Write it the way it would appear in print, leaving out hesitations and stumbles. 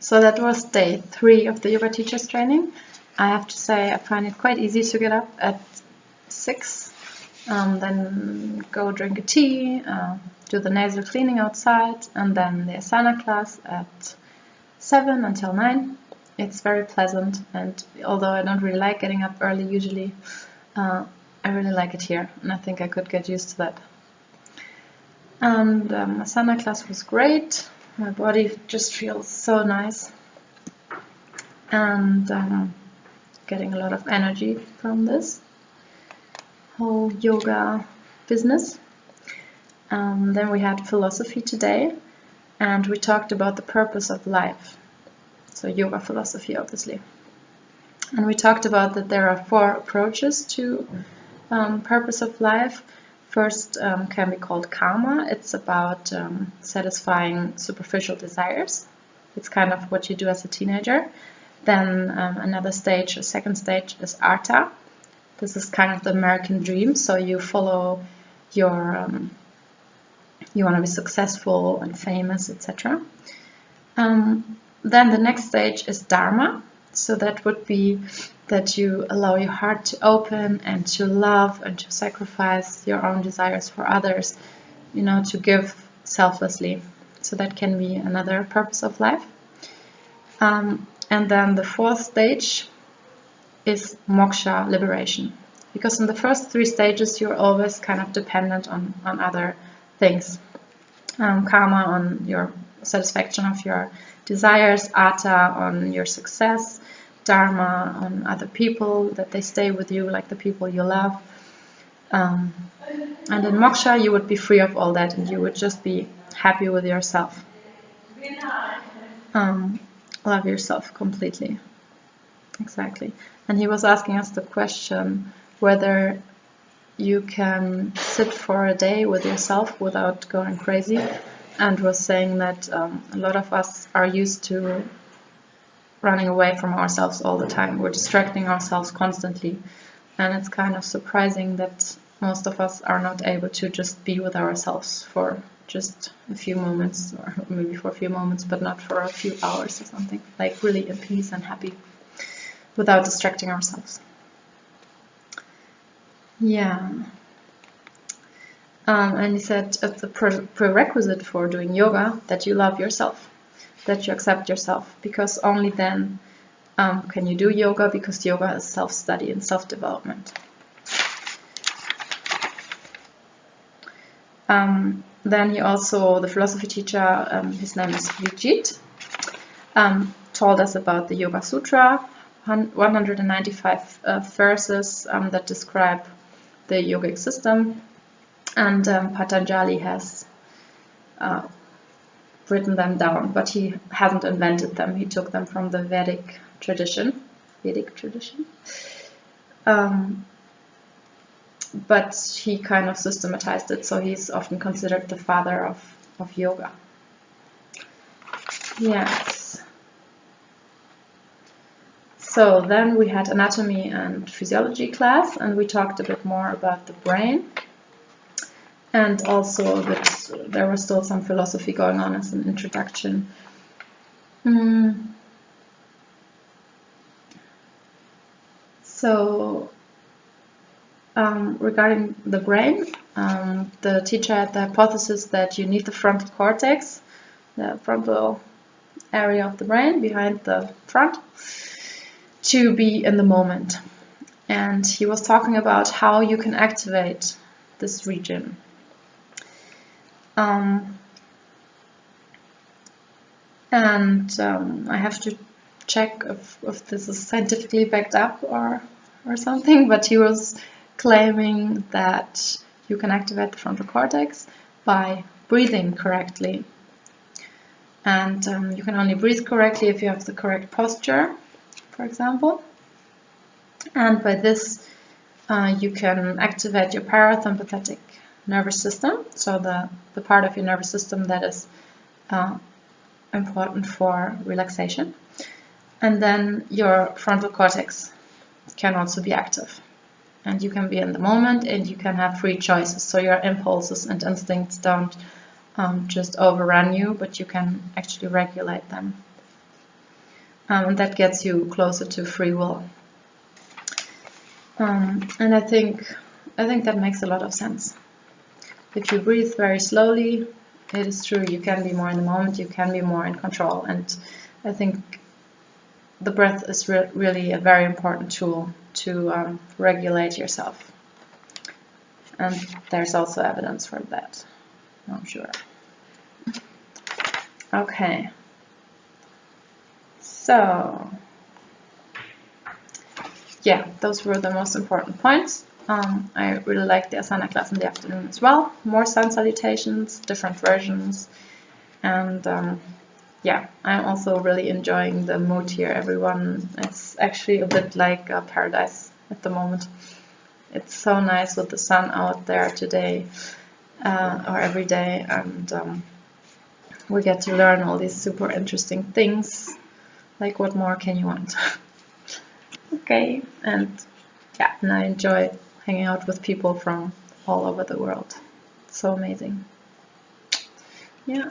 So that was day 3 of the yoga teachers training. I have to say I find it quite easy to get up at 6, then go drink a tea, do the nasal cleaning outside, and then the asana class at 7 until 9. It's very pleasant, and although I don't really like getting up early usually, I really like it here, and I think I could get used to that. And asana class was great. My body just feels so nice, and getting a lot of energy from this whole yoga business. Then we had philosophy today, and we talked about the purpose of life. So yoga philosophy, obviously. And we talked about that there are 4 approaches to purpose of life. First can be called karma. It's about satisfying superficial desires. It's kind of what you do as a teenager. Then another stage, a second stage, is artha. This is kind of the American dream. So you follow your, you want to be successful and famous, etc. Then the next stage is dharma. So that would be that you allow your heart to open and to love and to sacrifice your own desires for others, you know, to give selflessly. So that can be another purpose of life. And then the 4th stage is moksha, liberation. Because in the first 3 stages you're always kind of dependent on other things. Karma on your satisfaction of your desires, artha on your success, dharma on other people, that they stay with you like the people you love. And in moksha you would be free of all that and you would just be happy with yourself. Love yourself completely. Exactly. And he was asking us the question whether you can sit for a day with yourself without going crazy, and was saying that a lot of us are used to running away from ourselves all the time. We're distracting ourselves constantly, and it's kind of surprising that most of us are not able to just be with ourselves for just a few moments, or maybe for a few moments, but not for a few hours or something, like really in peace and happy without distracting ourselves. Yeah. And he said it's a prerequisite for doing yoga that you love yourself, that you accept yourself, because only then can you do yoga, because yoga is self-study and self-development. Then he also, the philosophy teacher, his name is Vijit, told us about the Yoga Sutra, 195 verses that describe the yogic system. And Patanjali has written them down, but he hasn't invented them. He took them from the Vedic tradition. But he kind of systematized it, so he's often considered the father of yoga. Yes. So then we had anatomy and physiology class, and we talked a bit more about the brain. And also a bit, there was still some philosophy going on as an introduction. So regarding the brain, the teacher had the hypothesis that you need the frontal cortex, the frontal area of the brain behind the front, to be in the moment. And he was talking about how you can activate this region. I have to check if this is scientifically backed up or something, but he was claiming that you can activate the frontal cortex by breathing correctly. And you can only breathe correctly if you have the correct posture, for example. And by this you can activate your parasympathetic nervous system, so the part of your nervous system that is important for relaxation. And then your frontal cortex can also be active. And you can be in the moment, and you can have free choices, so your impulses and instincts don't just overrun you, but you can actually regulate them. and that gets you closer to free will. And I think that makes a lot of sense. If you breathe very slowly, it is true, you can be more in the moment, you can be more in control. And I think the breath is really a very important tool to regulate yourself. And there's also evidence for that, I'm sure. Okay. So, yeah, those were the most important points. I really liked the asana class in the afternoon as well. More sun salutations, different versions, and yeah, I'm also really enjoying the mood here. Everyone, it's actually a bit like a paradise at the moment. It's so nice with the sun out there today or every day, and we get to learn all these super interesting things. Like, what more can you want? Okay, and yeah, and I enjoy hanging out with people from all over the world. It's so amazing. Yeah.